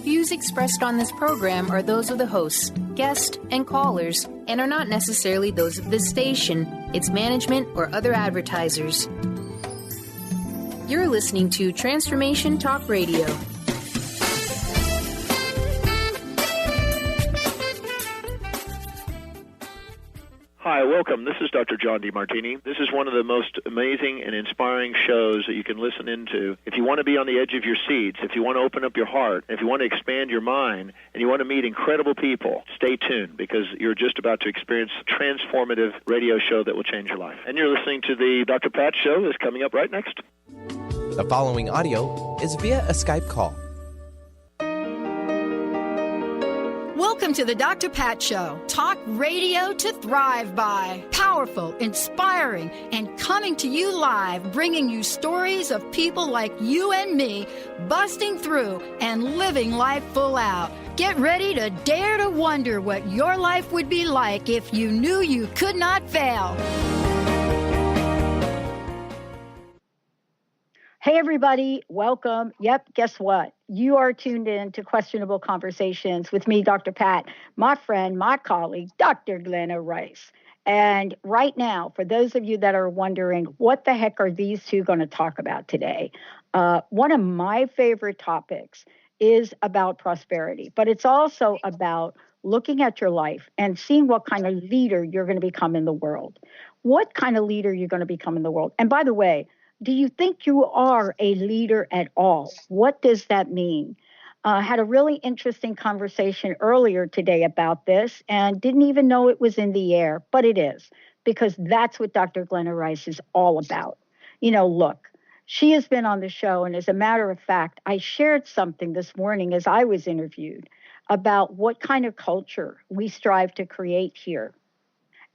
Views expressed on this program are those of the hosts, guests, and callers, and are not necessarily those of this station, its management, or other advertisers. You're listening to Transformation Talk Radio. Hi, welcome. This is Dr. John DeMartini. This is one of the most amazing and inspiring shows that you can listen into. If you want to be on the edge of your seats, if you want to open up your heart, if you want to expand your mind, and you want to meet incredible people, stay tuned because you're just about to experience a transformative radio show that will change your life. And you're listening to the Dr. Pat Show that's coming up right next. The following audio is via a Skype call. Welcome to the Dr. Pat Show. Talk radio to thrive by. Powerful, inspiring, and coming to you live, bringing you stories of people like you and me, busting through and living life full out. Get ready to dare to wonder what your life would be like if you knew you could not fail. Hey, everybody. Welcome. Yep, guess what? You are tuned in to Questionable Conversations with me, Dr. Pat, my friend, my colleague, Dr. Glenna Rice. And right now, for those of you that are wondering, what the heck are these two going to talk about today? One of my favorite topics is about prosperity, but it's also about looking at your life and seeing what kind of leader you're going to become in the world. What kind of leader you're going to become in the world. And by the way, do you think you are a leader at all? What does that mean? Had a really interesting conversation earlier today about this and didn't even know it was in the air, but it is, because that's what Dr. Glenna Rice is all about. You know, look, she has been on the show, and as a matter of fact, I shared something this morning as I was interviewed about what kind of culture we strive to create here.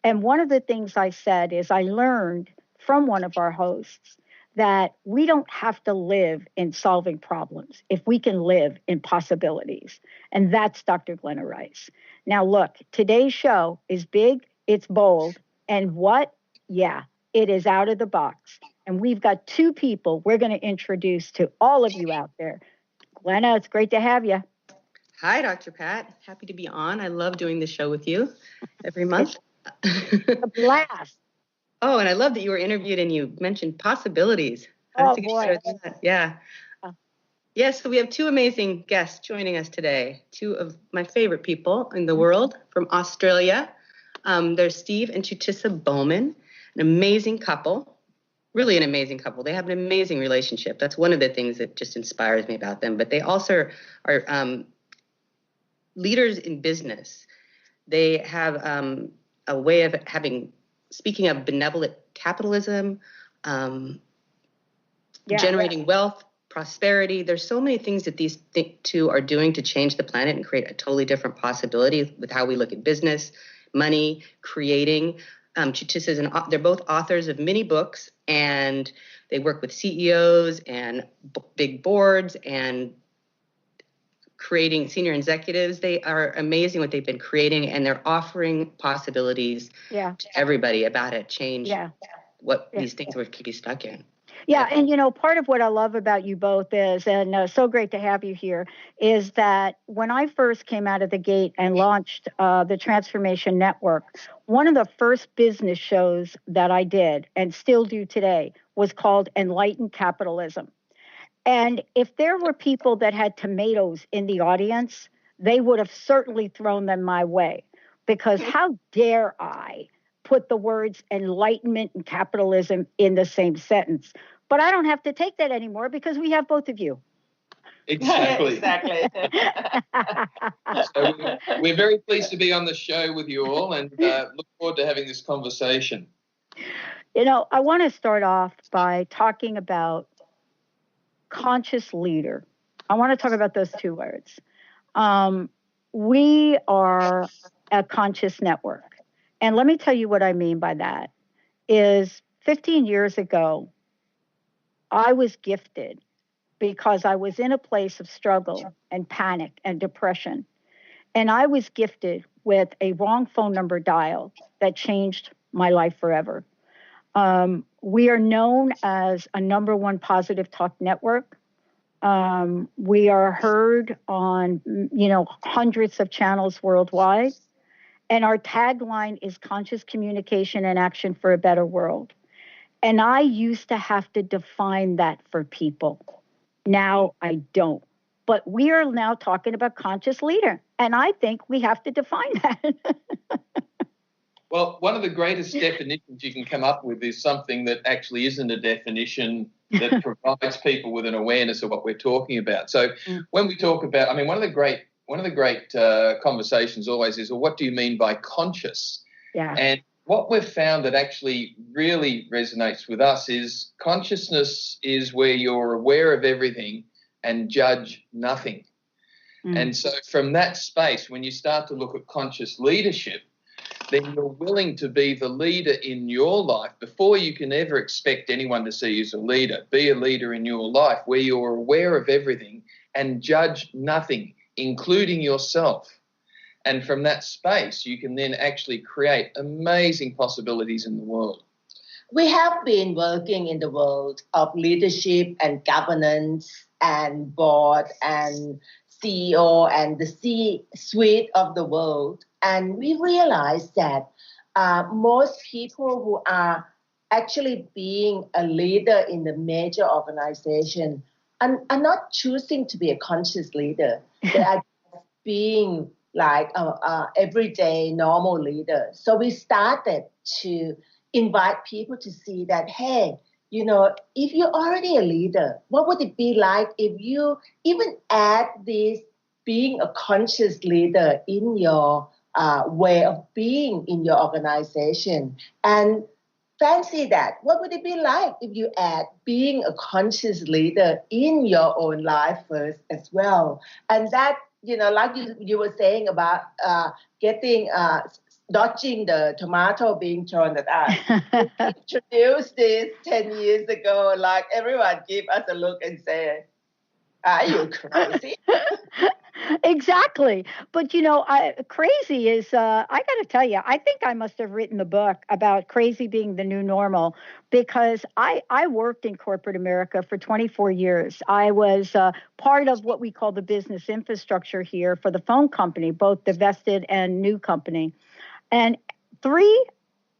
And one of the things I said is I learned from one of our hosts that we don't have to live in solving problems if we can live in possibilities. And that's Dr. Glenna Rice. Now, look, today's show is big, it's bold, and what? Yeah, it is out of the box. And we've got two people we're going to introduce to all of you out there. Glenna, it's great to have you. Hi, Dr. Pat. Happy to be on. I love doing the show with you every month. It's a blast. Oh, and I love that you were interviewed and you mentioned possibilities. Oh, boy. Yeah. Yes, so we have two amazing guests joining us today. Two of my favorite people in the world from Australia. There's Steve and Chutisa Bowman, an amazing couple, really an amazing couple. They have an amazing relationship. That's one of the things that just inspires me about them. But they also are leaders in business. They have a way of speaking of benevolent capitalism, generating wealth, prosperity. There's so many things that these two are doing to change the planet and create a totally different possibility with how we look at business, money, creating. They're both authors of many books, and they work with CEOs and big boards and creating senior executives. They are amazing what they've been creating, and they're offering possibilities to everybody about it, change what these things we keep you stuck in. Yeah, and you know, part of what I love about you both is, and so great to have you here, is that when I first came out of the gate and launched the Transformation Network, one of the first business shows that I did, and still do today, was called Enlightened Capitalism. And if there were people that had tomatoes in the audience, they would have certainly thrown them my way, because how dare I put the words enlightenment and capitalism in the same sentence? But I don't have to take that anymore because we have both of you. Exactly. So we're very pleased to be on the show with you all, and look forward to having this conversation. You know, I want to start off by talking about conscious leader. I want to talk about those two words. We are a conscious network. And let me tell you what I mean by that is 15 years ago, I was gifted because I was in a place of struggle and panic and depression. And I was gifted with a wrong phone number dial that changed my life forever. We are known as a #1 positive talk network. We are heard on, hundreds of channels worldwide. And our tagline is conscious communication and action for a better world. And I used to have to define that for people. Now I don't. But we are now talking about conscious leader. And I think we have to define that. Well, one of the greatest definitions you can come up with is something that actually isn't a definition that provides people with an awareness of what we're talking about. So when we talk about, one of the great conversations always is, well, what do you mean by conscious? Yeah. And what we've found that actually really resonates with us is consciousness is where you're aware of everything and judge nothing. And so from that space, when you start to look at conscious leadership, then you're willing to be the leader in your life before you can ever expect anyone to see you as a leader. Be a leader in your life where you're aware of everything and judge nothing, including yourself. And from that space, you can then actually create amazing possibilities in the world. We have been working in the world of leadership and governance and board and CEO and the C-suite of the world. And we realized that most people who are actually being a leader in the major organization are not choosing to be a conscious leader. They are being like everyday normal leader. So we started to invite people to see that, hey, if you're already a leader, what would it be like if you even add this being a conscious leader in your way of being in your organization? And fancy that. What would it be like if you add being a conscious leader in your own life first as well? And that, like you were saying about dodging the tomato being thrown at us. We introduced this 10 years ago, like everyone give us a look and say, are you crazy? Exactly. But, crazy is, I got to tell you, I think I must have written the book about crazy being the new normal, because I worked in corporate America for 24 years. I was part of what we call the business infrastructure here for the phone company, both the vested and new company. And 3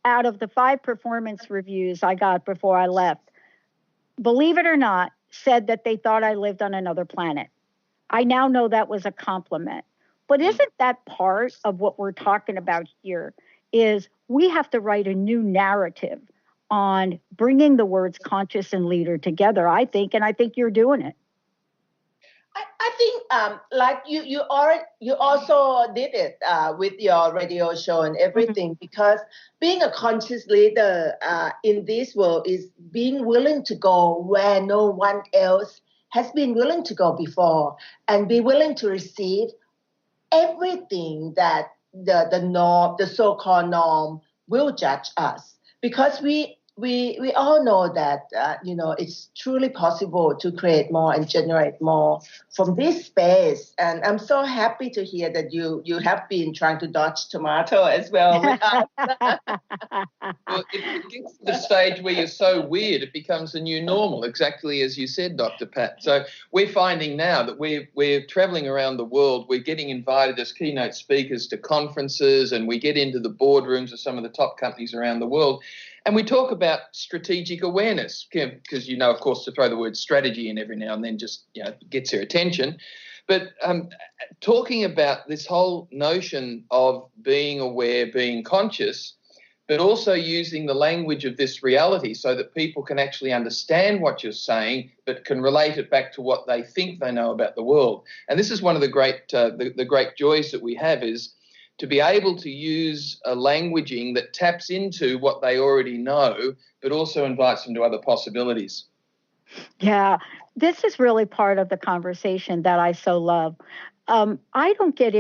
out of the 5 performance reviews I got before I left, believe it or not, said that they thought I lived on another planet. I now know that was a compliment. But isn't that part of what we're talking about here is we have to write a new narrative on bringing the words conscious and leader together, I think, and I think you're doing it. I think like you also did it with your radio show and everything, because being a conscious leader in this world is being willing to go where no one else has been willing to go before, and be willing to receive everything that the norm, the so-called norm, will judge us, because we all know that it's truly possible to create more and generate more from this space. And I'm so happy to hear that you have been trying to dodge tomato as well with us. Well, it gets to the stage where you're so weird, it becomes the new normal, exactly as you said, Dr. Pat. So we're finding now that we're traveling around the world. We're getting invited as keynote speakers to conferences, and we get into the boardrooms of some of the top companies around the world. And we talk about strategic awareness because, of course, to throw the word strategy in every now and then just gets their attention. But talking about this whole notion of being aware, being conscious, but also using the language of this reality so that people can actually understand what you're saying, but can relate it back to what they think they know about the world. And this is one of the great the great joys that we have, is to be able to use a languaging that taps into what they already know, but also invites them to other possibilities. Yeah, this is really part of the conversation that I so love. I don't get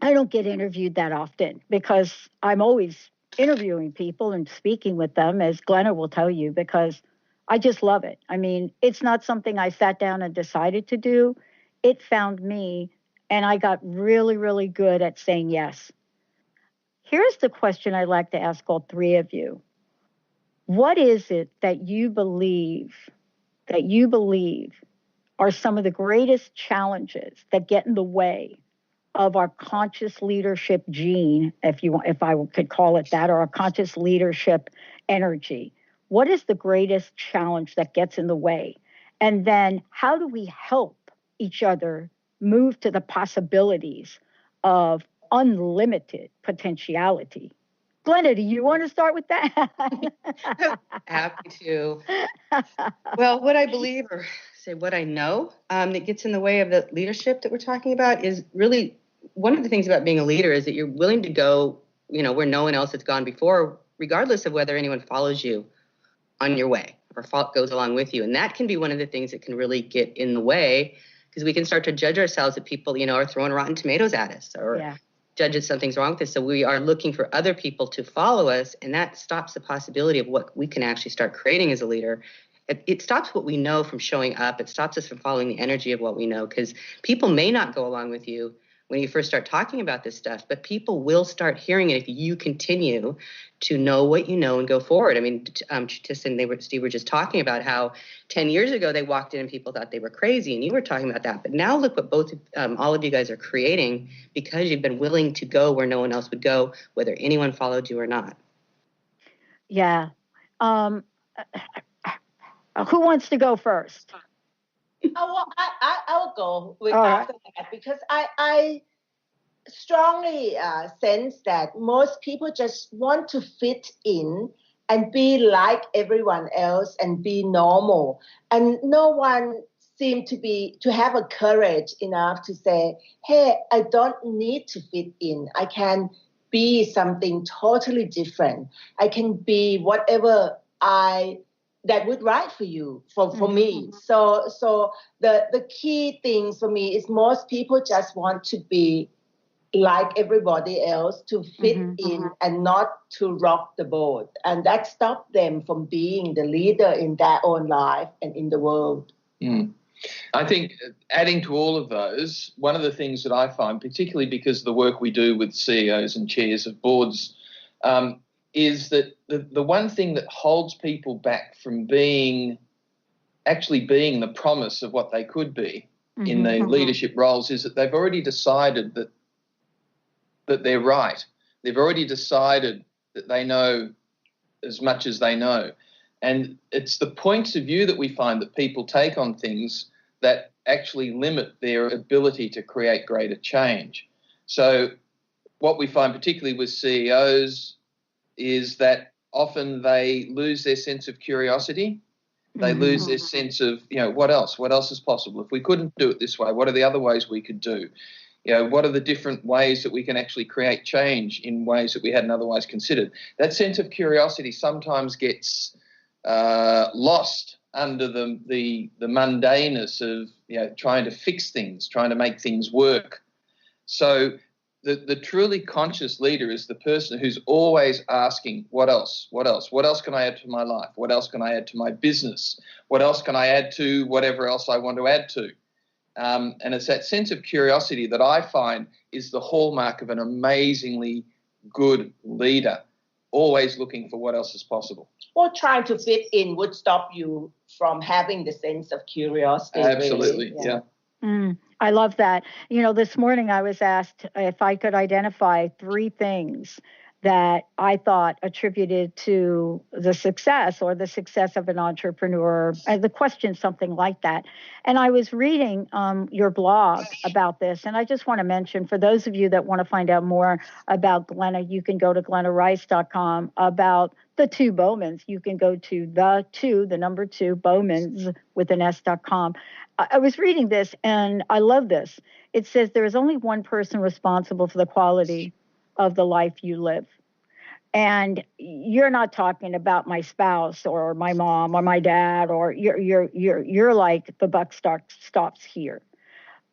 interviewed that often because I'm always interviewing people and speaking with them, as Glenna will tell you, because I just love it. I mean, it's not something I sat down and decided to do. It found me, and I got really, really good at saying yes. Here's the question I'd like to ask all 3 of you. What is it that you believe are some of the greatest challenges that get in the way of our conscious leadership gene, if I could call it that, or our conscious leadership energy? What is the greatest challenge that gets in the way? And then how do we help each other move to the possibilities of unlimited potentiality? Glenna, do you want to start with that? Happy to. Well, what I believe, or say what I know, that gets in the way of the leadership that we're talking about is really one of the things about being a leader is that you're willing to go, where no one else has gone before, regardless of whether anyone follows you on your way or goes along with you. And that can be one of the things that can really get in the way, because we can start to judge ourselves that people, are throwing rotten tomatoes at us, or judge that something's wrong with us. So we are looking for other people to follow us, and that stops the possibility of what we can actually start creating as a leader. It stops what we know from showing up. It stops us from following the energy of what we know, because people may not go along with you when you first start talking about this stuff, but people will start hearing it if you continue to know what you know and go forward. I mean, Steve were just talking about how 10 years ago they walked in and people thought they were crazy, and you were talking about that. But now look what all of you guys are creating, because you've been willing to go where no one else would go, whether anyone followed you or not. Yeah. Who wants to go first? Well, I'll go with after that, because I strongly sense that most people just want to fit in and be like everyone else and be normal, and no one seemed to have a courage enough to say, hey, I don't need to fit in. I can be something totally different. I can be whatever that would right for you, for me. So the key things for me is most people just want to be like everybody else, to fit in and not to rock the boat. And that stopped them from being the leader in their own life and in the world. I think adding to all of those, one of the things that I find, particularly because of the work we do with CEOs and chairs of boards, is that the one thing that holds people back from actually being the promise of what they could be in the leadership roles is that they've already decided that they're right. They've already decided that they know as much as they know. And it's the points of view that we find that people take on things that actually limit their ability to create greater change. So what we find particularly with CEOs is that often they lose their sense of curiosity. They lose their sense of, what else? What else is possible? If we couldn't do it this way, what are the other ways we could do? What are the different ways that we can actually create change in ways that we hadn't otherwise considered? That sense of curiosity sometimes gets lost under the mundaneness of trying to fix things, trying to make things work. So the truly conscious leader is the person who's always asking, what else? What else? What else can I add to my life? What else can I add to my business? What else can I add to whatever else I want to add to? And it's that sense of curiosity that I find is the hallmark of an amazingly good leader, always looking for what else is possible. Or trying to fit in would stop you from having the sense of curiosity. Absolutely, really. yeah. I love that. This morning I was asked if I could identify 3 things that I thought attributed to the success of an entrepreneur. The question, something like that. And I was reading your blog about this, and I just want to mention, for those of you that want to find out more about Glenna, you can go to glennarice.com. About the 2 Bowmans, you can go to the number 2 Bowmans with an S.com. I was reading this, and I love this. It says there is only one person responsible for the quality of the life you live. And you're not talking about my spouse or my mom or my dad, or you're like, the buck stops here.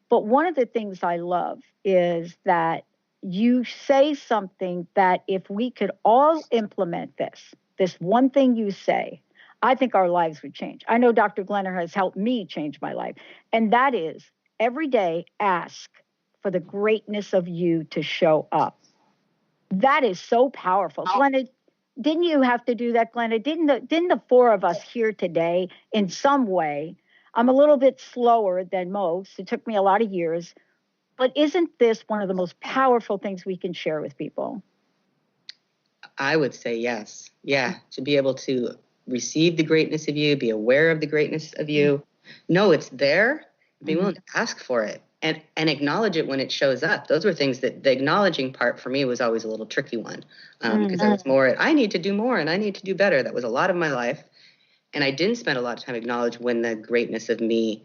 But one of the things I love is that you say something that if we could all implement this one thing you say, I think our lives would change. I know Dr. Glenna has helped me change my life. And that is, every day ask for the greatness of you to show up. That is so powerful. Glenna, didn't you have to do that, Glenna? Didn't the 4 of us here today in some way I'm a little bit slower than most. It took me a lot of years. But isn't this one of the most powerful things we can share with people? I would say yes. Yeah, to be able to receive the greatness of you, be aware of the greatness of you, know it's there, be willing to ask for it, and acknowledge it when it shows up. Those were things that the acknowledging part for me was always a little tricky one, because I was more I need to do more and I need to do better. That was a lot of my life, and I didn't spend a lot of time acknowledging when the greatness of me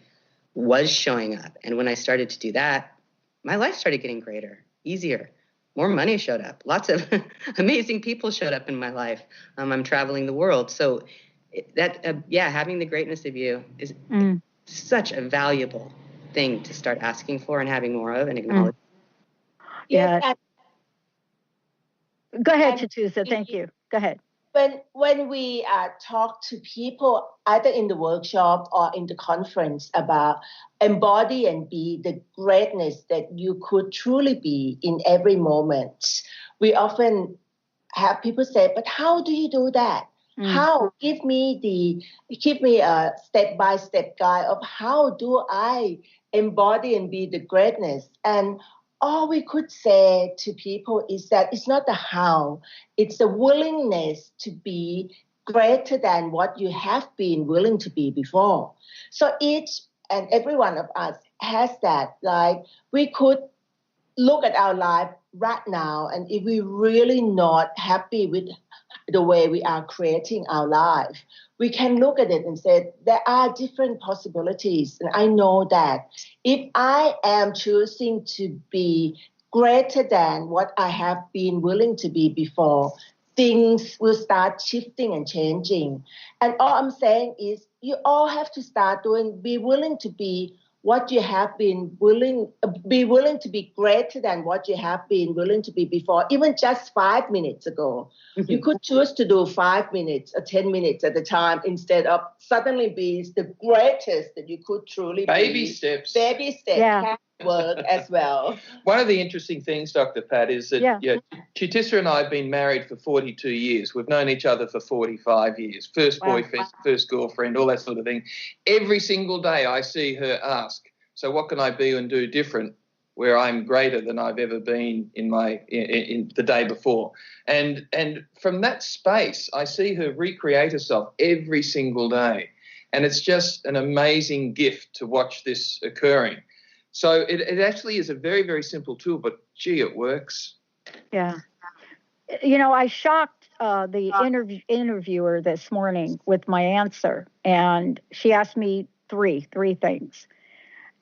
was showing up. And when I started to do that, my life started getting greater, easier. More money showed up. Lots of amazing people showed up in my life. I'm traveling the world. So having the greatness of you is such a valuable thing to start asking for and having more of and acknowledge. Yeah. Go ahead, Chatusa. Thank you. Go ahead. When we talk to people, either in the workshop or in the conference, about embody and be the greatness that you could truly be in every moment, we often have people say, but how do you do that? How? Give me a step-by-step guide of how do I embody and be the greatness. And all we could say to people is that it's not the how, it's the willingness to be greater than what you have been willing to be before. So each and every one of us has that. Like, we could look at our life right now, and if we're really not happy with the way we are creating our life, we can look at it and say, there are different possibilities. And I know that if I am choosing to be greater than what I have been willing to be before, things will start shifting and changing. And all I'm saying is you all have to start be willing to be what you have been willing to be greater than what you have been willing to be before, even just 5 minutes ago. You could choose to do 5 minutes or 10 minutes at a time instead of suddenly be the greatest that you could truly be. Baby steps can work as well. One of the interesting things, Dr. Pat, is that Chitissa and I have been married for 42 years. We've known each other for 45 years. First boyfriend, first girlfriend, all that sort of thing. Every single day I see her ask, so what can I be and do different where I'm greater than I've ever been in the day before? And from that space, I see her recreate herself every single day. And it's just an amazing gift to watch this occurring. So it actually is a very, very simple tool, but gee, it works. Yeah. You know, I shocked the interviewer this morning with my answer, and she asked me three things.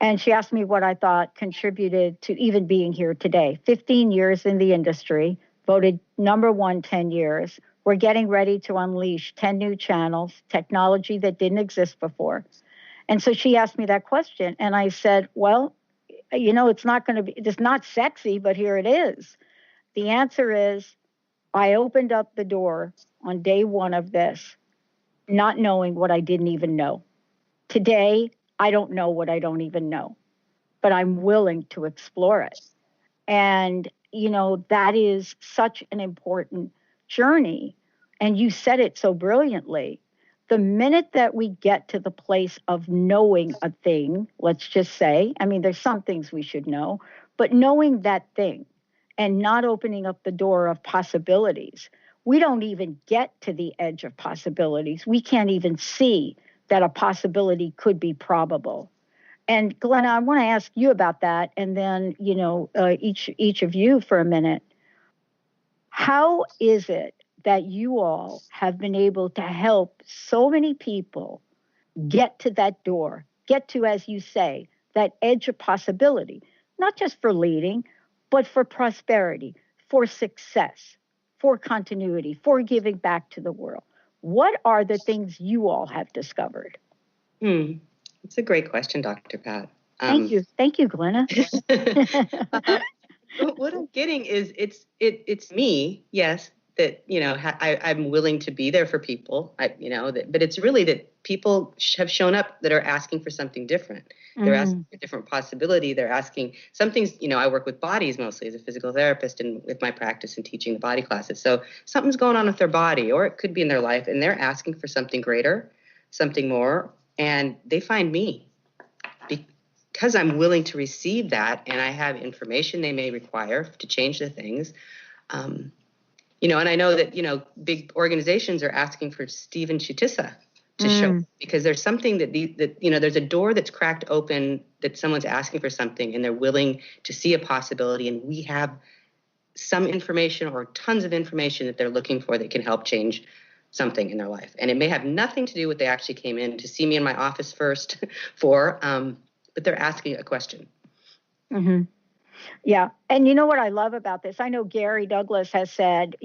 And she asked me what I thought contributed to even being here today. 15 years in the industry, voted number 1 10 years. We're getting ready to unleash 10 new channels, technology that didn't exist before. And so she asked me that question, and I said, well, you know, it's not sexy, but here it is. The answer is, I opened up the door on day 1 of this, not knowing what I didn't even know. Today, I don't know what I don't even know, but I'm willing to explore it. And, you know, that is such an important journey. And you said it so brilliantly. The minute that we get to the place of knowing a thing, let's just say, I mean, there's some things we should know, but knowing that thing and not opening up the door of possibilities, we don't even get to the edge of possibilities. We can't even see that a possibility could be probable. And Glenna, I want to ask you about that, and then, you know, each of you for a minute. How is it that you all have been able to help so many people get to that door, get to, as you say, that edge of possibility, not just for leading, but for prosperity, for success, for continuity, for giving back to the world? What are the things you all have discovered? It's a great question, Dr. Pat. Thank you, Glenna. What I'm getting is it's me, yes, that, you know, I'm willing to be there for people, but it's really that people have shown up that are asking for something different. They're asking for a different possibility. They're asking some things, you know, I work with bodies mostly as a physical therapist and with my practice and teaching the body classes. So something's going on with their body, or it could be in their life, and they're asking for something greater, something more, And they find me because I'm willing to receive that, and I have information they may require to change the things. And I know that, big organizations are asking for Stephen Chitisa to show, because there's something that there's a door that's cracked open, that someone's asking for something and they're willing to see a possibility, and we have some information or tons of information that they're looking for that can help change something in their life. And it may have nothing to do with what they actually came in to see me in my office first for, but they're asking a question. Mm-hmm. Yeah. And you know what I love about this? I know Gary Douglas has said,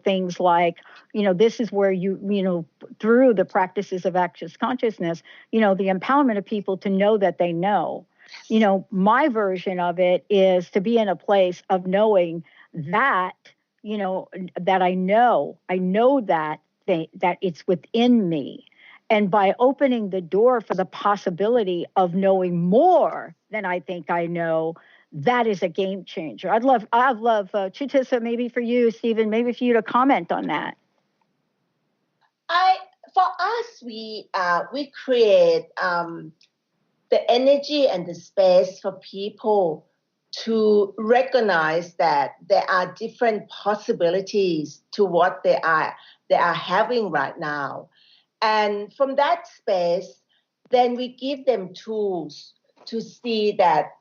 things like, this is where you through the practices of access consciousness, the empowerment of people to know that they know. My version of it is to be in a place of knowing that, that I know that it's within me. And by opening the door for the possibility of knowing more than I think I know, that is a game changer. I'd love Chitisa, maybe for you, Stephen, maybe for you to comment on that. For us, we create the energy and the space for people to recognize that there are different possibilities to what they are having right now. And from that space, then we give them tools to see that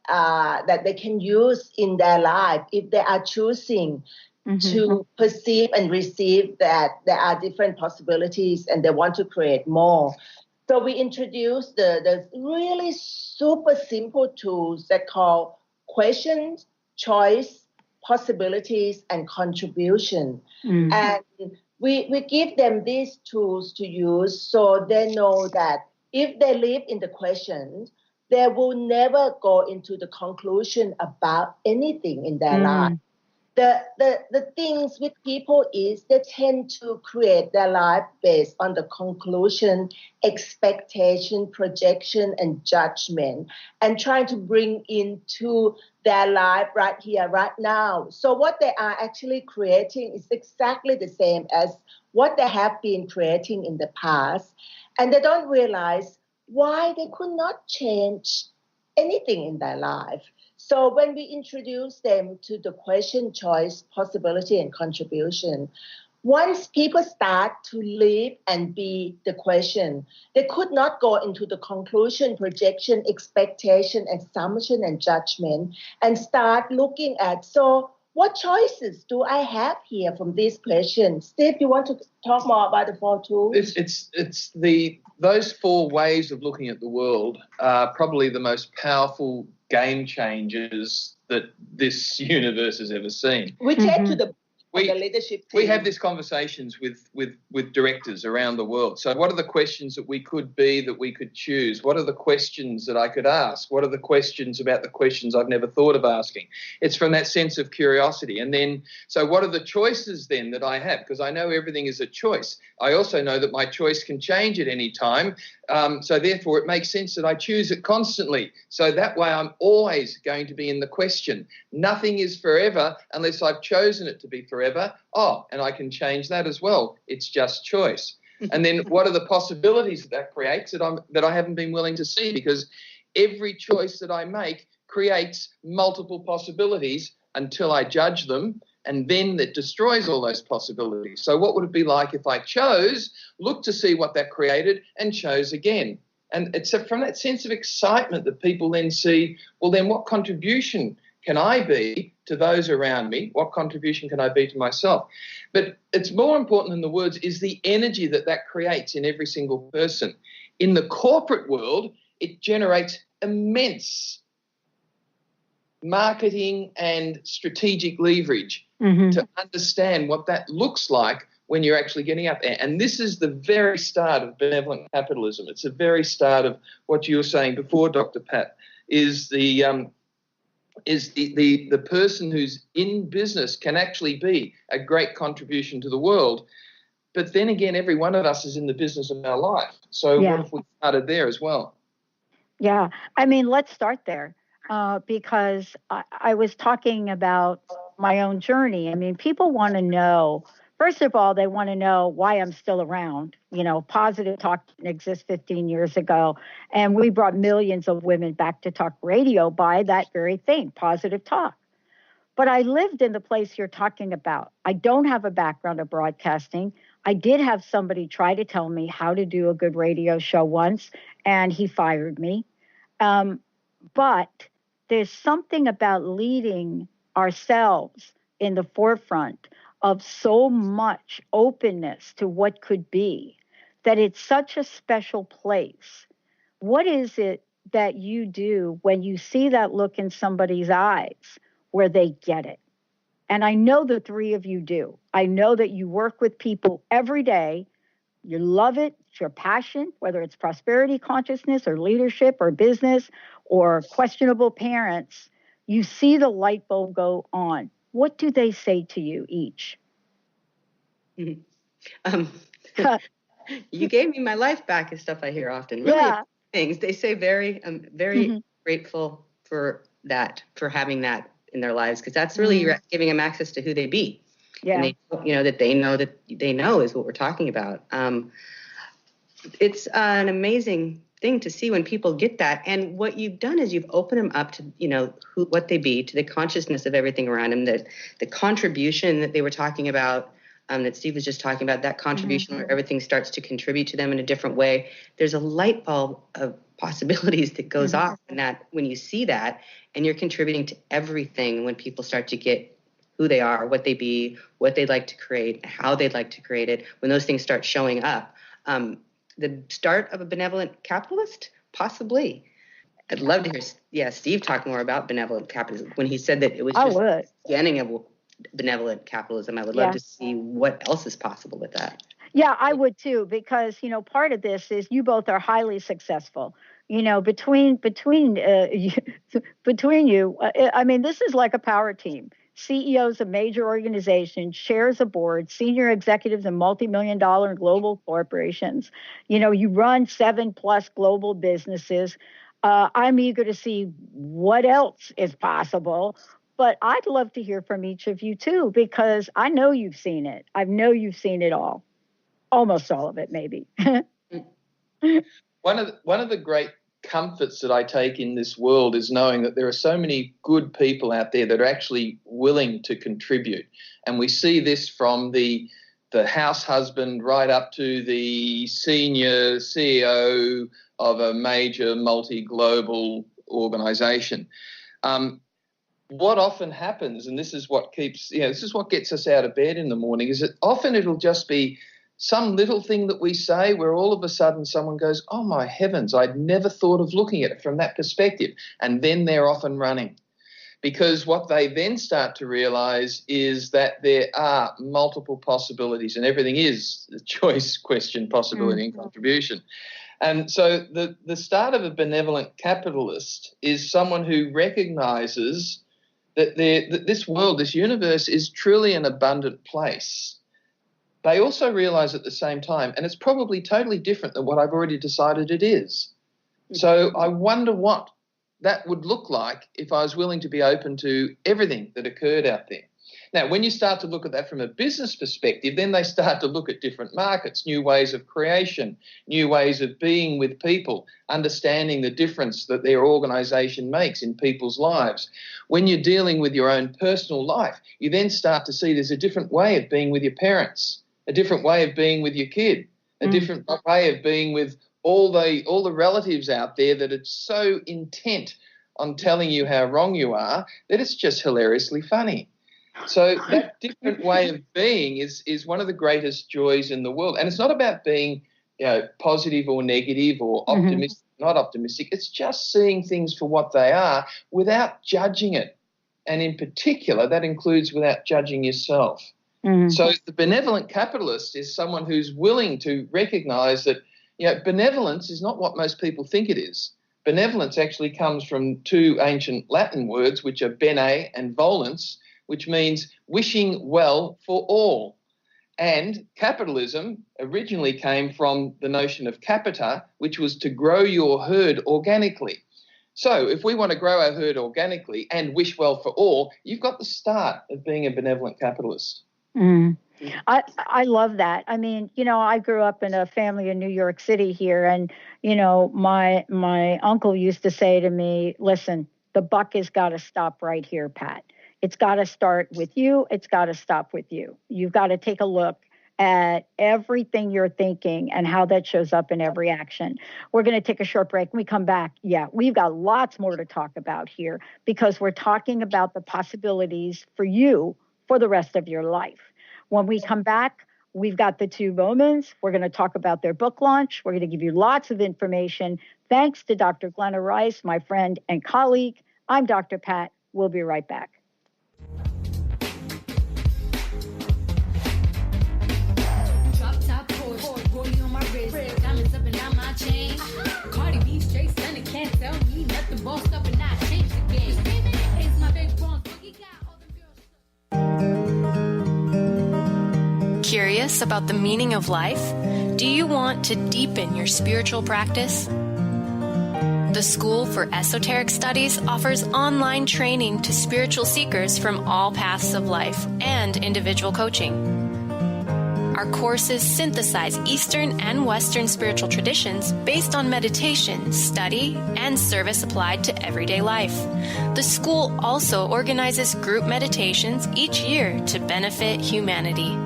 they can use in their life if they are choosing to perceive and receive that there are different possibilities and they want to create more. So we introduce the really super simple tools that call questions, choice, possibilities, and contribution. And we give them these tools to use so they know that if they live in the questions, they will never go into the conclusion about anything in their life. The things with people is they tend to create their life based on the conclusion, expectation, projection, and judgment, and trying to bring into their life right here, right now. So what they are actually creating is exactly the same as what they have been creating in the past, and they don't realize why they could not change anything in their life. So when we introduce them to the question, choice, possibility, and contribution, once people start to live and be the question, they could not go into the conclusion, projection, expectation, assumption, and judgment, and start looking at, so what choices do I have here from this question? Steve, you want to talk more about the 4 tools? It's those 4 ways of looking at the world are probably the most powerful game changers that this universe has ever seen. We take to the leadership team. We have these conversations with directors around the world. So what are the questions that we could be, that we could choose? What are the questions that I could ask? What are the questions about the questions I've never thought of asking? It's from that sense of curiosity. And then, so what are the choices then that I have? Because I know everything is a choice. I also know that my choice can change at any time. So therefore, it makes sense that I choose it constantly. So that way I'm always going to be in the question. Nothing is forever unless I've chosen it to be forever. Oh, and I can change that as well. It's just choice. And then what are the possibilities that creates that I haven't been willing to see? Because every choice that I make creates multiple possibilities until I judge them, and then that destroys all those possibilities. So what would it be like if I chose, looked to see what that created, and chose again? And it's from that sense of excitement that people then see, well, then what contribution can I be to those around me? What contribution can I be to myself? But it's more important than the words is the energy that creates in every single person. In the corporate world, it generates immense marketing and strategic leverage to understand what that looks like when you're actually getting out there. And this is the very start of benevolent capitalism. It's the very start of what you were saying before, Dr. Pat, is the person who's in business can actually be a great contribution to the world. But then again, every one of us is in the business of our life. So what if we started there as well? Yeah. I mean, let's start there because I was talking about my own journey. I mean, people want to know First of all, they want to know why I'm still around. Positive Talk didn't exist 15 years ago, and we brought millions of women back to talk radio by that very thing, Positive Talk. But I lived in the place you're talking about. I don't have a background of broadcasting. I did have somebody try to tell me how to do a good radio show once, and he fired me. But there's something about leading ourselves in the forefront of so much openness to what could be, that it's such a special place. What is it that you do when you see that look in somebody's eyes where they get it? And I know the three of you do. I know that you work with people every day. You love it. It's your passion, whether it's prosperity consciousness or leadership or business or questionable parents. You see the light bulb go on. What do they say to you each? You gave me my life back is stuff I hear often. Really things. They say very grateful for that, for having that in their lives, because that's really giving them access to who they be. Yeah. And they know is what we're talking about. It's an amazing thing to see when people get that. And what you've done is you've opened them up to, what they be, to the consciousness of everything around them, the contribution that they were talking about, that Steve was just talking about, that contribution where everything starts to contribute to them in a different way. There's a light bulb of possibilities that goes off, and that when you see that and you're contributing to everything, when people start to get who they are, what they be, what they'd like to create, how they'd like to create it, when those things start showing up, the start of a benevolent capitalist, possibly. I'd love to hear, Steve talk more about benevolent capitalism. When he said that it was just the beginning of benevolent capitalism, I would love to see what else is possible with that. Yeah, I would too, because, part of this is you both are highly successful. Between you, I mean, this is like a power team. CEOs of major organizations, chairs of boards, senior executives in multi-million-dollar global corporations. You run 7+ global businesses. I'm eager to see what else is possible. But I'd love to hear from each of you too, because I know you've seen it. I know you've seen it all. Almost all of it, maybe. One of the great comforts that I take in this world is knowing that there are so many good people out there that are actually willing to contribute. And we see this from the house husband right up to the senior CEO of a major multi-global organization. What often happens, and this is what gets us out of bed in the morning, is that often it'll just be some little thing that we say where all of a sudden someone goes, oh my heavens, I'd never thought of looking at it from that perspective. And then they're off and running. Because what they then start to realize is that there are multiple possibilities, and everything is a choice, question, possibility, and contribution. And so the start of a benevolent capitalist is someone who recognizes that this world, this universe, is truly an abundant place. They also realize at the same time, and it's probably totally different than what I've already decided it is. So I wonder what that would look like if I was willing to be open to everything that occurred out there. Now, when you start to look at that from a business perspective, then they start to look at different markets, new ways of creation, new ways of being with people, understanding the difference that their organization makes in people's lives. When you're dealing with your own personal life, you then start to see there's a different way of being with your parents, a different way of being with your kid, a different way of being with all the relatives out there that are so intent on telling you how wrong you are that it's just hilariously funny. So that different way of being is one of the greatest joys in the world. And it's not about being positive or negative or optimistic, not optimistic. It's just seeing things for what they are without judging it. And in particular, that includes without judging yourself. So the benevolent capitalist is someone who's willing to recognize that benevolence is not what most people think it is. Benevolence actually comes from two ancient Latin words, which are bene and volens, which means wishing well for all. And capitalism originally came from the notion of capita, which was to grow your herd organically. So if we want to grow our herd organically and wish well for all, you've got the start of being a benevolent capitalist. I love that. I mean, I grew up in a family in New York City here, and my uncle used to say to me, "Listen, the buck has got to stop right here, Pat. It's got to start with you. It's got to stop with you. You've got to take a look at everything you're thinking and how that shows up in every action." We're going to take a short break. When we come back, we've got lots more to talk about here, because we're talking about the possibilities for you for the rest of your life. When we come back, we've got the two Bowmans. We're going to talk about their book launch. We're going to give you lots of information. Thanks to Dr. Glenna Rice, my friend and colleague. I'm Dr. Pat. We'll be right back. Curious about the meaning of life? Do you want to deepen your spiritual practice? The School for Esoteric Studies offers online training to spiritual seekers from all paths of life and individual coaching. Our courses synthesize Eastern and Western spiritual traditions based on meditation, study, and service applied to everyday life. The school also organizes group meditations each year to benefit humanity.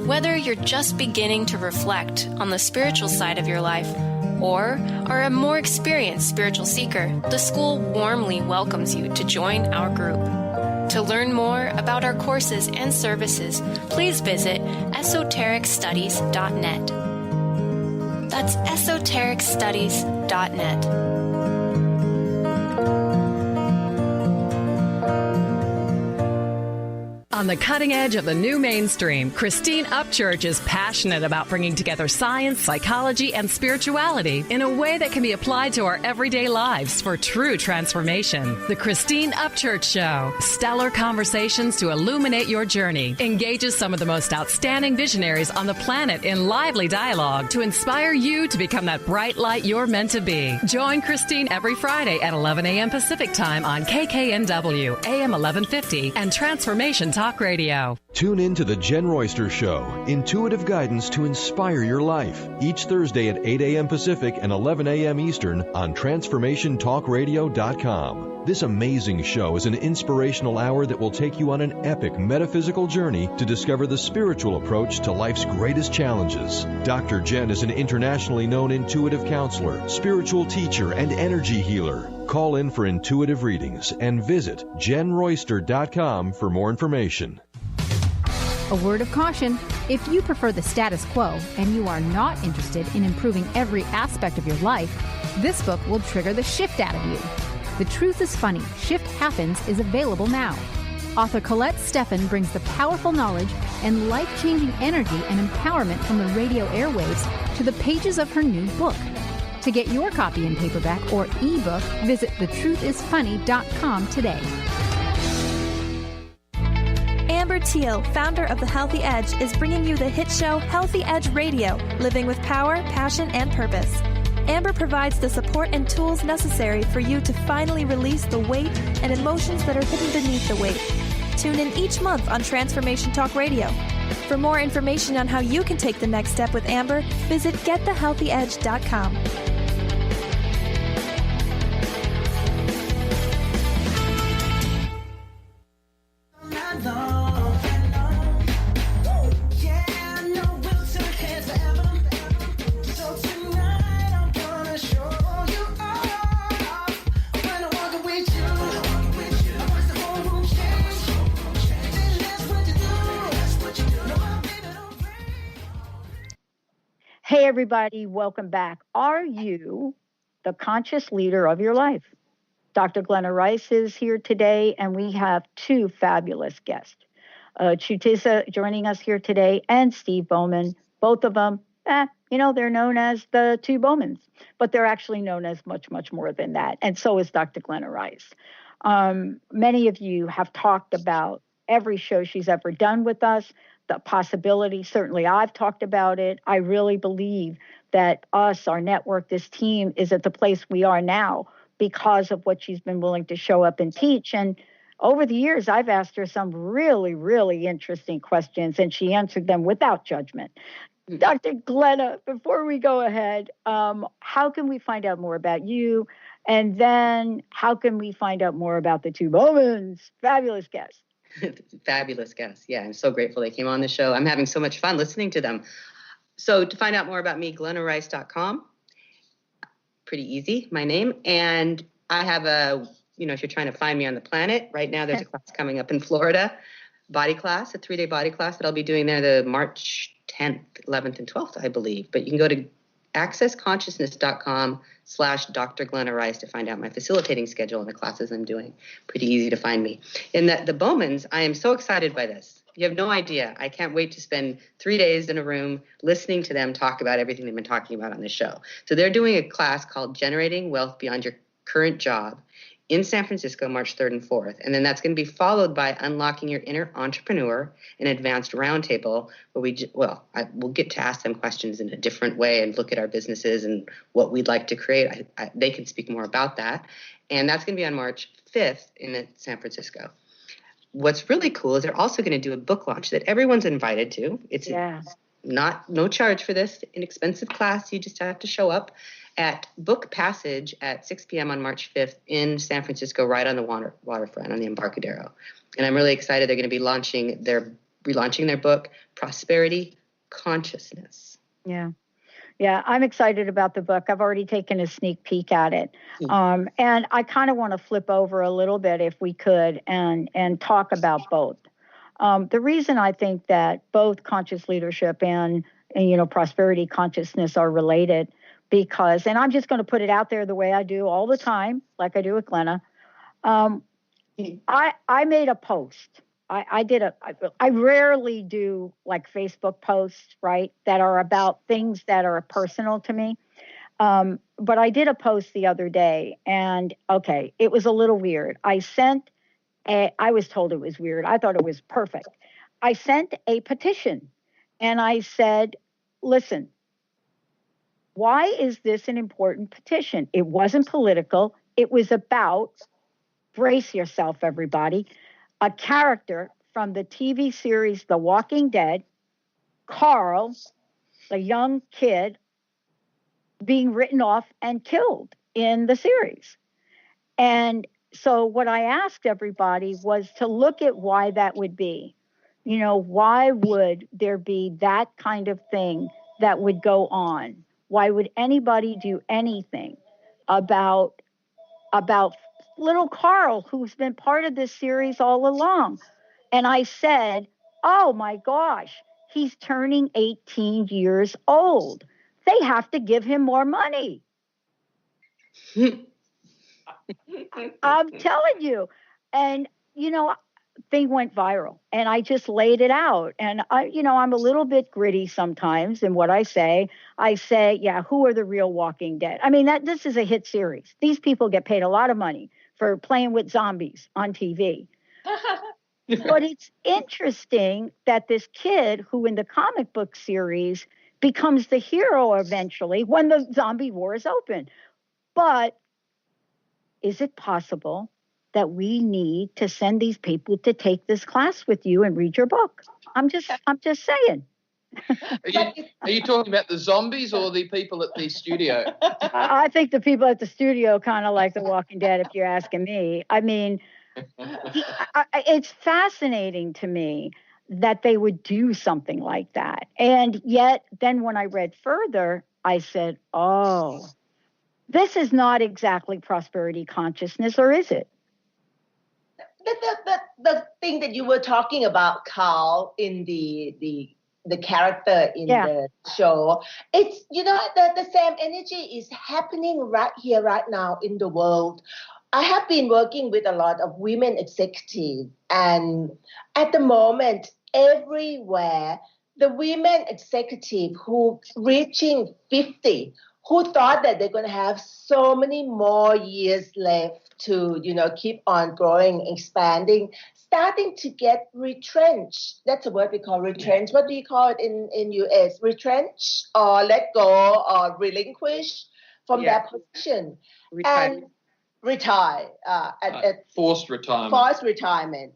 Whether you're just beginning to reflect on the spiritual side of your life or are a more experienced spiritual seeker, the school warmly welcomes you to join our group. To learn more about our courses and services, please visit esotericstudies.net. That's esotericstudies.net. On the cutting edge of the new mainstream, Christine Upchurch is passionate about bringing together science, psychology, and spirituality in a way that can be applied to our everyday lives for true transformation. The Christine Upchurch Show, stellar conversations to illuminate your journey, engages some of the most outstanding visionaries on the planet in lively dialogue to inspire you to become that bright light you're meant to be. Join Christine every Friday at 11 a.m. Pacific Time on KKNW, AM 1150, and Transformation Talk Radio. Tune in to the Jen Royster Show, intuitive guidance to inspire your life, each Thursday at 8 a.m. Pacific and 11 a.m. Eastern on TransformationTalkRadio.com. This amazing show is an inspirational hour that will take you on an epic metaphysical journey to discover the spiritual approach to life's greatest challenges. Dr. Jen is an internationally known intuitive counselor, spiritual teacher, and energy healer. Call in for intuitive readings and visit JenRoyster.com for more information. A word of caution: if you prefer the status quo and you are not interested in improving every aspect of your life, this book will trigger the shift out of you. The Truth is Funny, Shift Happens is available now. Author Colette Steffen brings the powerful knowledge and life-changing energy and empowerment from the radio airwaves to the pages of her new book. To get your copy in paperback or ebook, visit thetruthisfunny.com today. Amber Teal, founder of The Healthy Edge, is bringing you the hit show Healthy Edge Radio, living with power, passion, and purpose. Amber provides the support and tools necessary for you to finally release the weight and emotions that are hidden beneath the weight. Tune in each month on Transformation Talk Radio. For more information on how you can take the next step with Amber, visit getthehealthyedge.com. Hey, everybody, welcome back. Are you the conscious leader of your life? Dr. Glenna Rice is here today, and we have two fabulous guests. Chutisa joining us here today, and Steve Bowman. Both of them, they're known as the two Bowmans, but they're actually known as much, much more than that. And so is Dr. Glenna Rice. Many of you have talked about every show she's ever done with us, the possibility. Certainly I've talked about it. I really believe that us, our network, this team is at the place we are now because of what she's been willing to show up and teach. And over the years, I've asked her some really, really interesting questions, and she answered them without judgment. Dr. Glenna, before we go ahead, how can we find out more about you? And then how can we find out more about the two Bowmans? Fabulous guests. Fabulous guests. Yeah, I'm so grateful they came on the show. I'm having so much fun listening to them. So to find out more about me, glennarice.com. Pretty easy, my name. And I have if you're trying to find me on the planet, right now there's a class coming up in Florida, body class, a 3-day body class that I'll be doing there the March 10th, 11th, and 12th, I believe. But you can go to accessconsciousness.com/Dr. Glenna Rice to find out my facilitating schedule and the classes I'm doing. Pretty easy to find me. And the Bowmans, I am so excited by this. You have no idea. I can't wait to spend 3 days in a room listening to them talk about everything they've been talking about on this show. So they're doing a class called Generating Wealth Beyond Your Current Job in San Francisco, March 3rd and 4th. And then that's going to be followed by Unlocking Your Inner Entrepreneur, an advanced roundtable where we'll get to ask them questions in a different way and look at our businesses and what we'd like to create. They can speak more about that. And that's going to be on March 5th in San Francisco. What's really cool is they're also going to do a book launch that everyone's invited to. It's no charge for this, inexpensive class. You just have to show up at Book Passage at 6 p.m. on March 5th in San Francisco, right on the waterfront on the Embarcadero. And I'm really excited. They're going to be relaunching their book, Prosperity Consciousness. Yeah. Yeah, I'm excited about the book. I've already taken a sneak peek at it. And I kind of want to flip over a little bit, if we could, and talk about both. The reason I think that both conscious leadership and prosperity consciousness are related, because, and I'm just going to put it out there the way I do all the time, like I do with Glenna. I made a post. I rarely do like Facebook posts, right, that are about things that are personal to me. But I did a post the other day, and it was a little weird. I was told it was weird. I thought it was perfect. I sent a petition, and I said, listen, why is this an important petition? It wasn't political. It was about, brace yourself, everybody, a character from the TV series The Walking Dead, Carl, the young kid, being written off and killed in the series. And so what I asked everybody was to look at why that would be. Why would there be that kind of thing that would go on? Why would anybody do anything about little Carl, who's been part of this series all along? And I said, oh my gosh, he's turning 18 years old. They have to give him more money. I'm telling you. And, they went viral, and I just laid it out. And I'm a little bit gritty sometimes in what I say. I say, yeah, who are the real Walking Dead? I mean, this is a hit series. These people get paid a lot of money for playing with zombies on TV. But it's interesting that this kid, who in the comic book series becomes the hero eventually when the zombie war is open. But is it possible that we need to send these people to take this class with you and read your book? I'm just saying. Are you talking about the zombies or the people at the studio? I think the people at the studio kind of like The Walking Dead, if you're asking me. I mean, it's fascinating to me that they would do something like that. And yet, then when I read further, I said, oh, this is not exactly prosperity consciousness, or is it? The thing that you were talking about, Carl, in the character in the show, it's, the same energy is happening right here, right now in the world. I have been working with a lot of women executives, and at the moment, everywhere, the women executive who reaching 50, who thought that they're going to have so many more years left to, keep on growing, expanding, starting to get retrenched. That's a word we call retrench. What do you call it in US? Retrench, or let go, or relinquish from their position. Retired. retire at forced retirement. Forced retirement.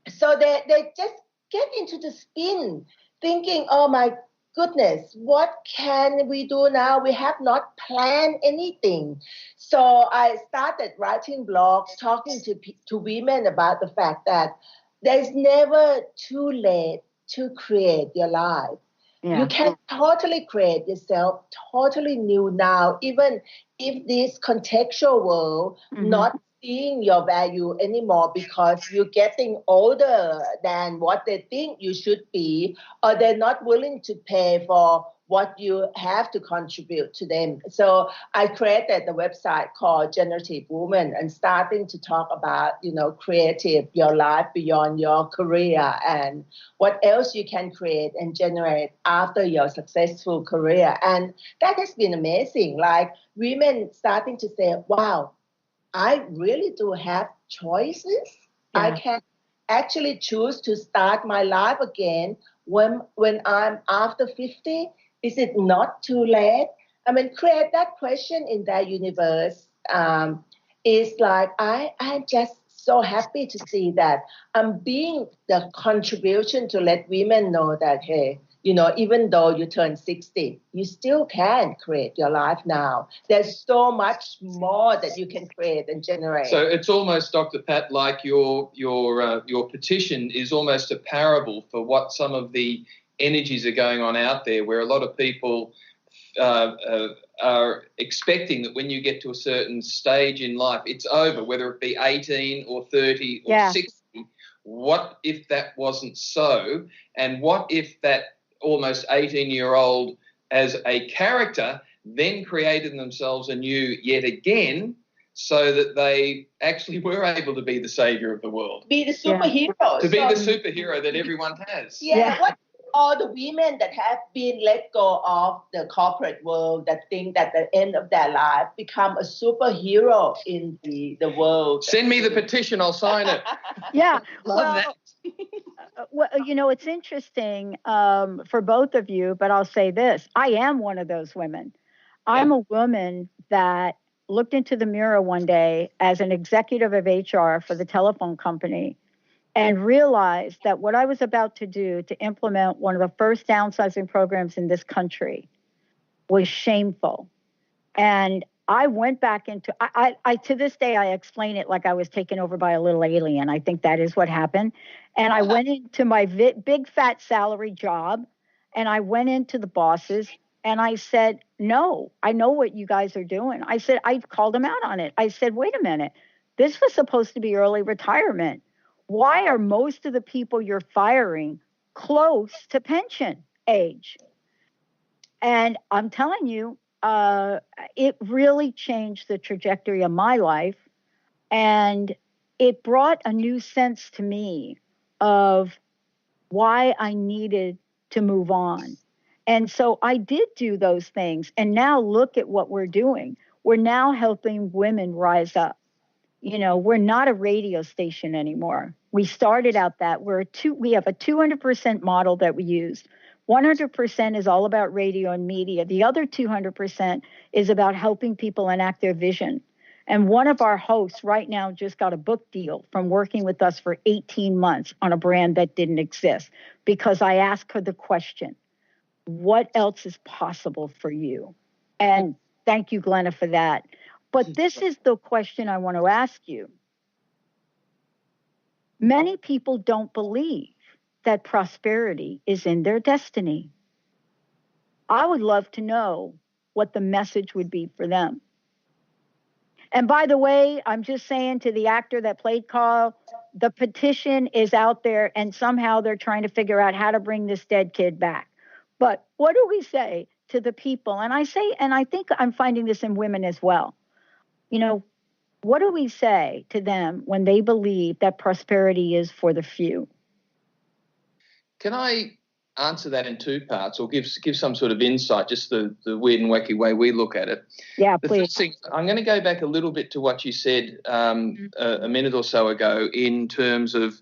So they just get into the spin, thinking, oh my goodness, what can we do now? We have not planned anything. So I started writing blogs, talking to women about the fact that there's never too late to create your life. Yeah. You can totally create yourself totally new now, even if this contextual world not seeing your value anymore because you're getting older than what they think you should be, or they're not willing to pay for what you have to contribute to them. So I created a website called Generative Woman and starting to talk about, creative, your life beyond your career and what else you can create and generate after your successful career. And that has been amazing. Like women starting to say, wow, I really do have choices. Yeah. I can actually choose to start my life again when I'm after 50. Is it not too late? I mean, create that question in that universe is like, I'm just so happy to see that I'm being the contribution to let women know that, hey, even though you turn 60, you still can create your life now. There's so much more that you can create and generate. So it's almost, Dr. Pat, like your petition is almost a parable for what some of the energies are going on out there, where a lot of people are expecting that when you get to a certain stage in life, it's over, whether it be 18 or 30 or 60. What if that wasn't so? And what if that almost 18-year-old as a character then created themselves anew yet again so that they actually were able to be the savior of the world? Be the superhero. To be the superhero that everyone has. Yeah. What all the women that have been let go of the corporate world that think that at the end of their life become a superhero in the world. Send me the petition, I'll sign it. Yeah. Love that. Well, it's interesting for both of you, but I'll say this. I am one of those women. I'm a woman that looked into the mirror one day as an executive of HR for the telephone company and realized that what I was about to do to implement one of the first downsizing programs in this country was shameful. And I went back into, I to this day, I explain it like I was taken over by a little alien. I think that is what happened. And I went into my big fat salary job and I went into the bosses and I said, no, I know what you guys are doing. I said, I called them out on it. I said, wait a minute, this was supposed to be early retirement. Why are most of the people you're firing close to pension age? And I'm telling you, it really changed the trajectory of my life. And it brought a new sense to me of why I needed to move on. And so I did do those things. And now look at what we're doing. We're now helping women rise up. We're not a radio station anymore. We started out that we have a 200% model that we use. 100% is all about radio and media. The other 200% is about helping people enact their vision. And one of our hosts right now just got a book deal from working with us for 18 months on a brand that didn't exist because I asked her the question, what else is possible for you? And thank you, Glenna, for that. But this is the question I want to ask you. Many people don't believe that prosperity is in their destiny. I would love to know what the message would be for them. And by the way, I'm just saying to the actor that played Carl, the petition is out there and somehow they're trying to figure out how to bring this dead kid back. But what do we say to the people? And I think I'm finding this in women as well. What do we say to them when they believe that prosperity is for the few? Can I answer that in two parts or give some sort of insight, just the weird and wacky way we look at it? Yeah, the please. First thing, I'm going to go back a little bit to what you said a minute or so ago in terms of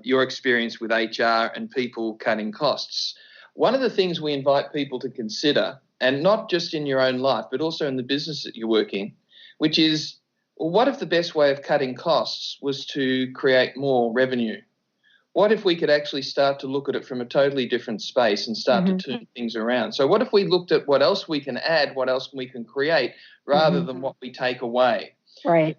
your experience with HR and people cutting costs. One of the things we invite people to consider, and not just in your own life, but also in the business that you're working, which is well, what if the best way of cutting costs was to create more revenue? What if we could actually start to look at it from a totally different space and start to turn things around? So what if we looked at what else we can add, what else we can create, rather than what we take away? Right.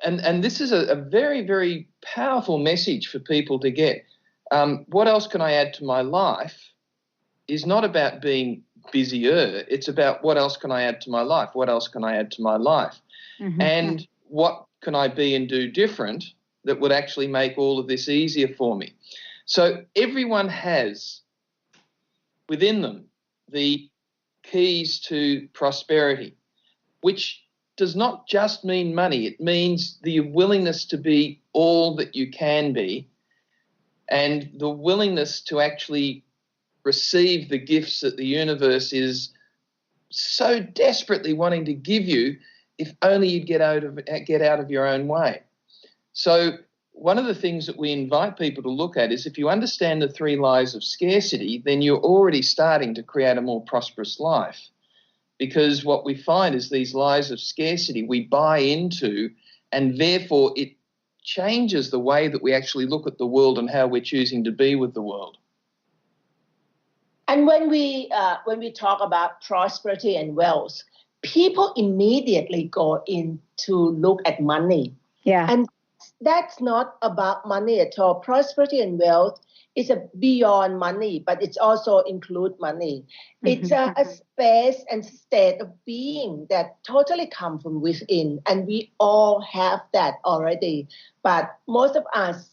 And this is a very, very powerful message for people to get. What else can I add to my life is not about being busier. It's about what else can I add to my life? What else can I add to my life? And what can I be and do different that would actually make all of this easier for me? So everyone has within them the keys to prosperity, which does not just mean money. It means the willingness to be all that you can be and the willingness to actually receive the gifts that the universe is so desperately wanting to give you, if only you'd get out of your own way. So one of the things that we invite people to look at is if you understand the 3 lies of scarcity, then you're already starting to create a more prosperous life. Because what we find is these lies of scarcity we buy into, and therefore it changes the way that we actually look at the world and how we're choosing to be with the world. And when we talk about prosperity and wealth, people immediately go in to look at money. Yeah. And that's not about money at all. Prosperity and wealth is beyond money, but it also includes money. It's a space and state of being that totally comes from within, and we all have that already. But most of us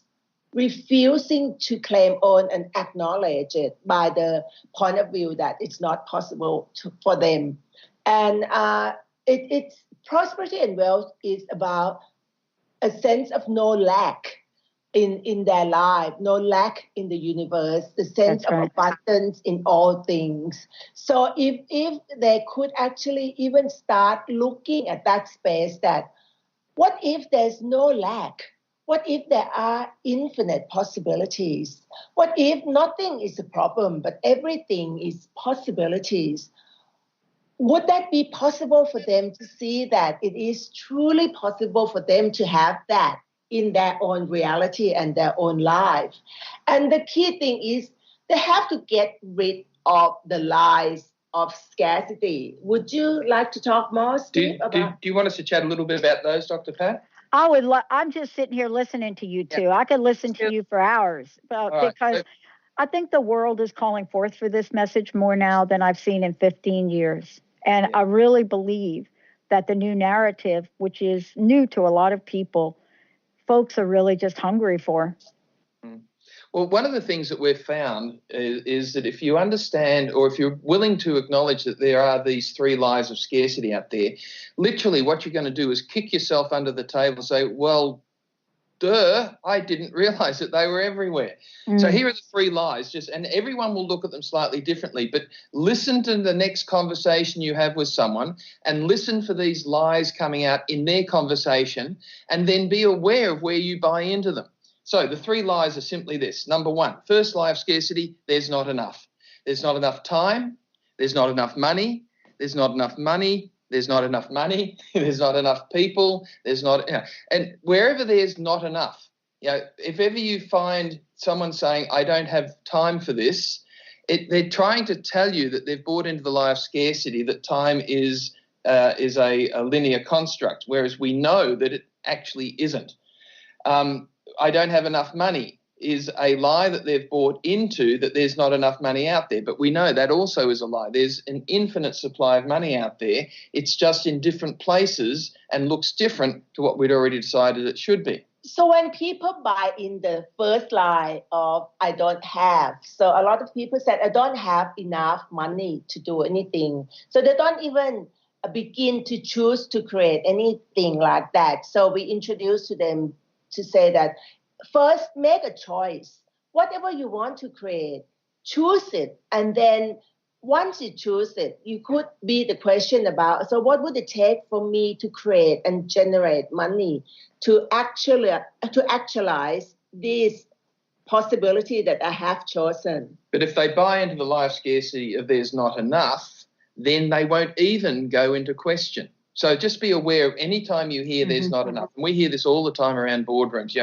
refusing to claim, own, and acknowledge it by the point of view that it's not possible for them. And it's prosperity and wealth is about a sense of no lack in their life, no lack in the universe, the sense of abundance in all things. So if they could actually even start looking at that space, that what if there's no lack? What if there are infinite possibilities? What if nothing is a problem, but everything is possibilities? Would that be possible for them to see that it is truly possible for them to have that in their own reality and their own life? And the key thing is they have to get rid of the lies of scarcity. Would you like to talk more, Steve? Do you want us to chat a little bit about those, Dr. Pat? I would. I'm just sitting here listening to you two. I could listen to you for hours because I think the world is calling forth for this message more now than I've seen in 15 years. And I really believe that the new narrative, which is new to a lot of people, folks are really just hungry for. Well, one of the things that we've found is that if you understand, or if you're willing to acknowledge that there are these 3 lies of scarcity out there, literally what you're going to do is kick yourself under the table and say, well, duh, I didn't realize that they were everywhere. So here are the 3 lies, and everyone will look at them slightly differently, but listen to the next conversation you have with someone and listen for these lies coming out in their conversation, and then be aware of where you buy into them. So the 3 lies are simply this. Number 1, first lie of scarcity, there's not enough. There's not enough time. There's not enough money. There's not enough money. There's not enough money. There's not enough people. There's not, and wherever there's not enough, if ever you find someone saying, I don't have time for this, they're trying to tell you that they've bought into the lie of scarcity, that time is a linear construct, whereas we know that it actually isn't. I don't have enough money is a lie that they've bought into, that there's not enough money out there. But we know that also is a lie. There's an infinite supply of money out there. It's just in different places and looks different to what we'd already decided it should be. So when people buy in the first lie of I don't have, so a lot of people said I don't have enough money to do anything. So they don't even begin to choose to create anything like that. So we introduce to them to say that first make a choice. Whatever you want to create, choose it. And then once you choose it, you could be the question about, so what would it take for me to create and generate money to actualize this possibility that I have chosen? But if they buy into the lie of scarcity of there's not enough, then they won't even go into question. So just be aware of any time you hear there's not enough. And we hear this all the time around boardrooms.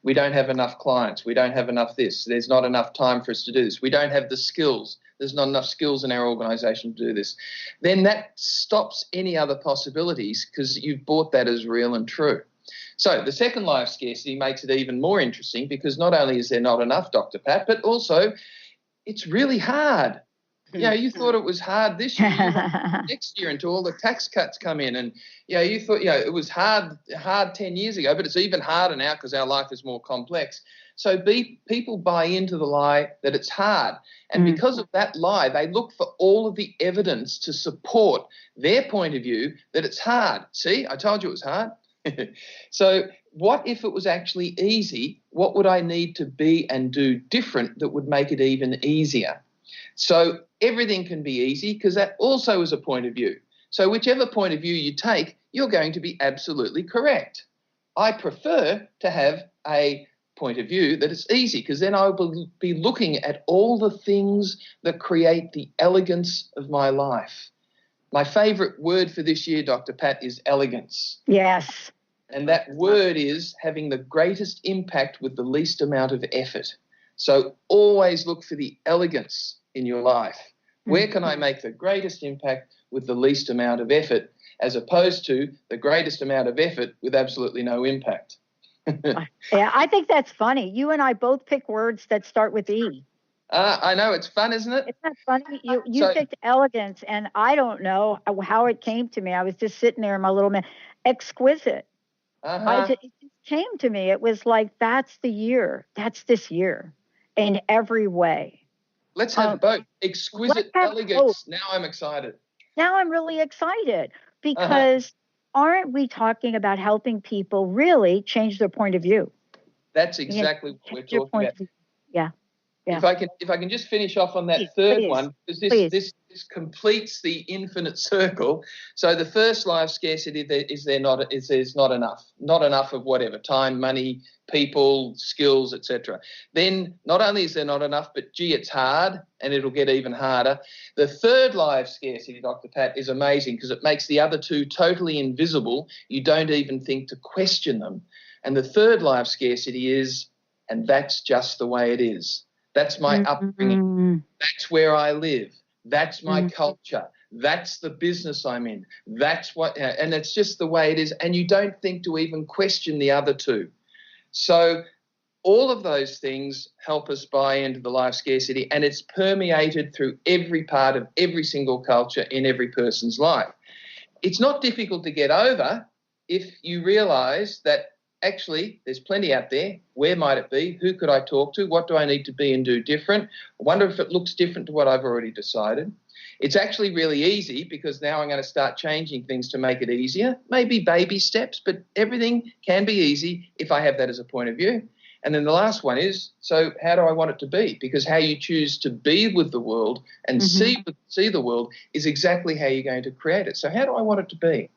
We don't have enough clients. We don't have enough this. There's not enough time for us to do this. We don't have the skills. There's not enough skills in our organisation to do this. Then that stops any other possibilities because you've bought that as real and true. So the second law of scarcity makes it even more interesting because not only is there not enough, Dr. Pat, but also it's really hard. You thought it was hard this year, next year until all the tax cuts come in. And, you thought, it was hard 10 years ago, but it's even harder now because our life is more complex. So people buy into the lie that it's hard. And because of that lie, they look for all of the evidence to support their point of view that it's hard. See, I told you it was hard. So what if it was actually easy? What would I need to be and do different that would make it even easier? So everything can be easy because that also is a point of view. So whichever point of view you take, you're going to be absolutely correct. I prefer to have a point of view that it's easy because then I'll be looking at all the things that create the elegance of my life. My favourite word for this year, Dr. Pat, is elegance. Yes. And that word is having the greatest impact with the least amount of effort. So always look for the elegance in your life. Where can I make the greatest impact with the least amount of effort, as opposed to the greatest amount of effort with absolutely no impact? Yeah, I think that's funny. You and I both pick words that start with E. I know, it's fun, isn't it? Isn't that funny? You picked elegance, and I don't know how it came to me. I was just sitting there in my little exquisite. It just came to me. It was like, that's the year. That's this year in every way. Let's have both. Exquisite elegance. Both. Now I'm excited. Now I'm really excited because aren't we talking about helping people really change their point of view? That's exactly what we're talking about. Yeah. If I can just finish off on that third one, because this completes the infinite circle. So the first law of scarcity is there's not enough of whatever, time, money, people, skills, etc. Then not only is there not enough, but gee, it's hard and it'll get even harder. The third law of scarcity, Dr. Pat, is amazing because it makes the other two totally invisible. You don't even think to question them. And the third law of scarcity is, and that's just the way it is. That's my upbringing. That's where I live. That's my culture. That's the business I'm in. That's what, and it's just the way it is. And you don't think to even question the other two. So all of those things help us buy into the life scarcity, and it's permeated through every part of every single culture in every person's life. It's not difficult to get over if you realize that actually, there's plenty out there. Where might it be? Who could I talk to? What do I need to be and do different? I wonder if it looks different to what I've already decided. It's actually really easy because now I'm going to start changing things to make it easier. Maybe baby steps, but everything can be easy if I have that as a point of view. And then the last one is, so how do I want it to be? Because how you choose to be with the world and see the world is exactly how you're going to create it. So how do I want it to be?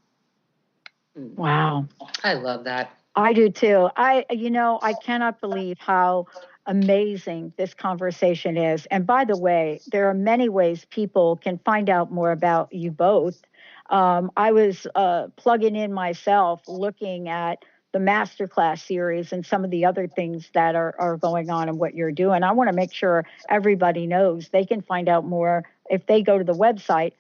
Wow. I love that. I do too. I cannot believe how amazing this conversation is. And by the way, there are many ways people can find out more about you both. I was plugging in myself, looking at the masterclass series and some of the other things that are going on and what you're doing. I want to make sure everybody knows they can find out more if they go to the website,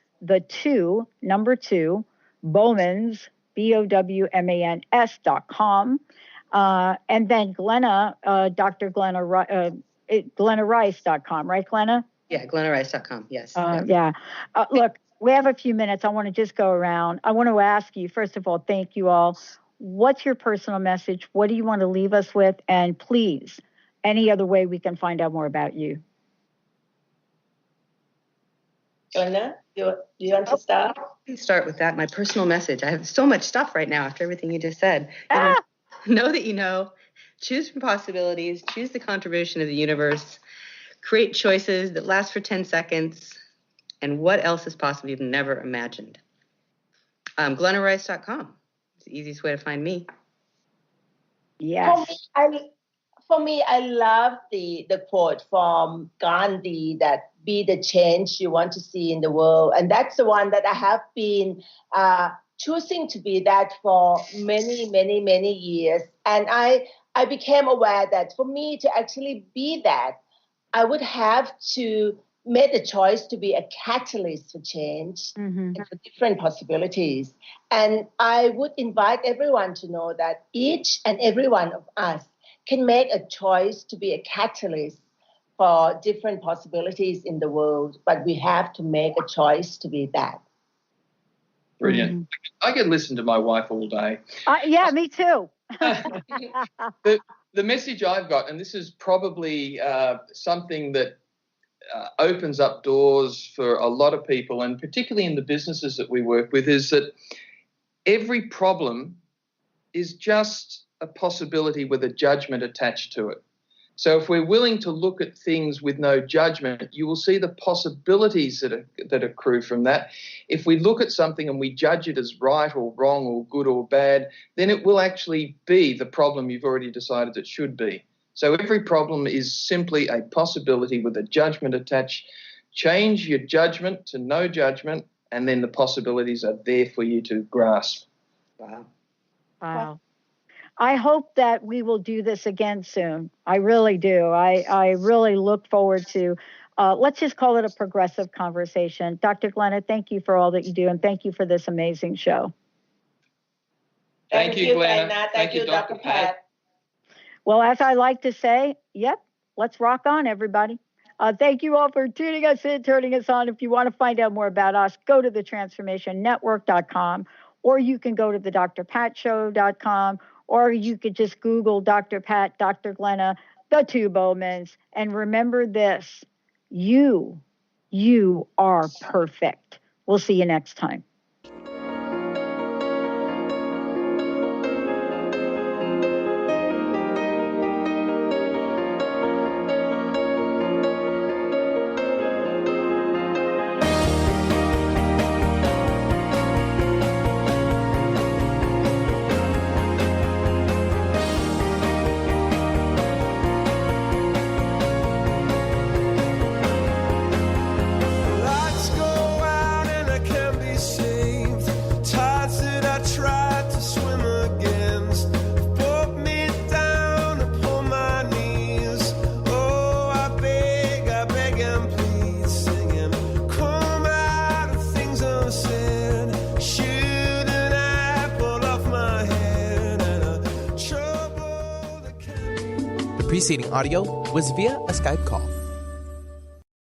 number two, Bowmans, BOWMANS.com. And then Glenna, Dr. Glenna, GlennaRice.com, right, Glenna? Yeah, GlennaRice.com, yes. Look, we have a few minutes. I want to just go around. I want to ask you, first of all, thank you all. What's your personal message? What do you want to leave us with? And please, any other way we can find out more about you? Glenna, do you want to start? Please start with that. My personal message. I have so much stuff right now after everything you just said. Know that you know. Choose from possibilities. Choose the contribution of the universe. Create choices that last for 10 seconds. And what else is possible you've never imagined? GlennaRice.com. It's the easiest way to find me. Yes. For me, I love the quote from Gandhi that be the change you want to see in the world. And that's the one that I have been choosing to be that for many, many, many years. And I became aware that for me to actually be that, I would have to make the choice to be a catalyst for change and for different possibilities. And I would invite everyone to know that each and every one of us can make a choice to be a catalyst for different possibilities in the world, but we have to make a choice to be that. Brilliant. I can listen to my wife all day. Yeah, me too. The message I've got, and this is probably something that opens up doors for a lot of people, and particularly in the businesses that we work with, is that every problem is just a possibility with a judgment attached to it. So if we're willing to look at things with no judgment, you will see the possibilities that accrue from that. If we look at something and we judge it as right or wrong or good or bad, then it will actually be the problem you've already decided it should be. So every problem is simply a possibility with a judgment attached. Change your judgment to no judgment, and then the possibilities are there for you to grasp. Wow. I hope that we will do this again soon. I really do. I really look forward to, let's just call it a progressive conversation. Dr. Glenna, thank you for all that you do, and thank you for this amazing show. Thank you, Glenna. Thank you, Dr. Pat. Well, as I like to say, let's rock on, everybody. Thank you all for tuning us in, turning us on. If you want to find out more about us, go to thetransformationnetwork.com, or you can go to the drpatshow.com, or you could just Google Dr. Pat, Dr. Glenna, the two Bowmans, and remember this, you are perfect. We'll see you next time. Preceding audio was via a Skype call.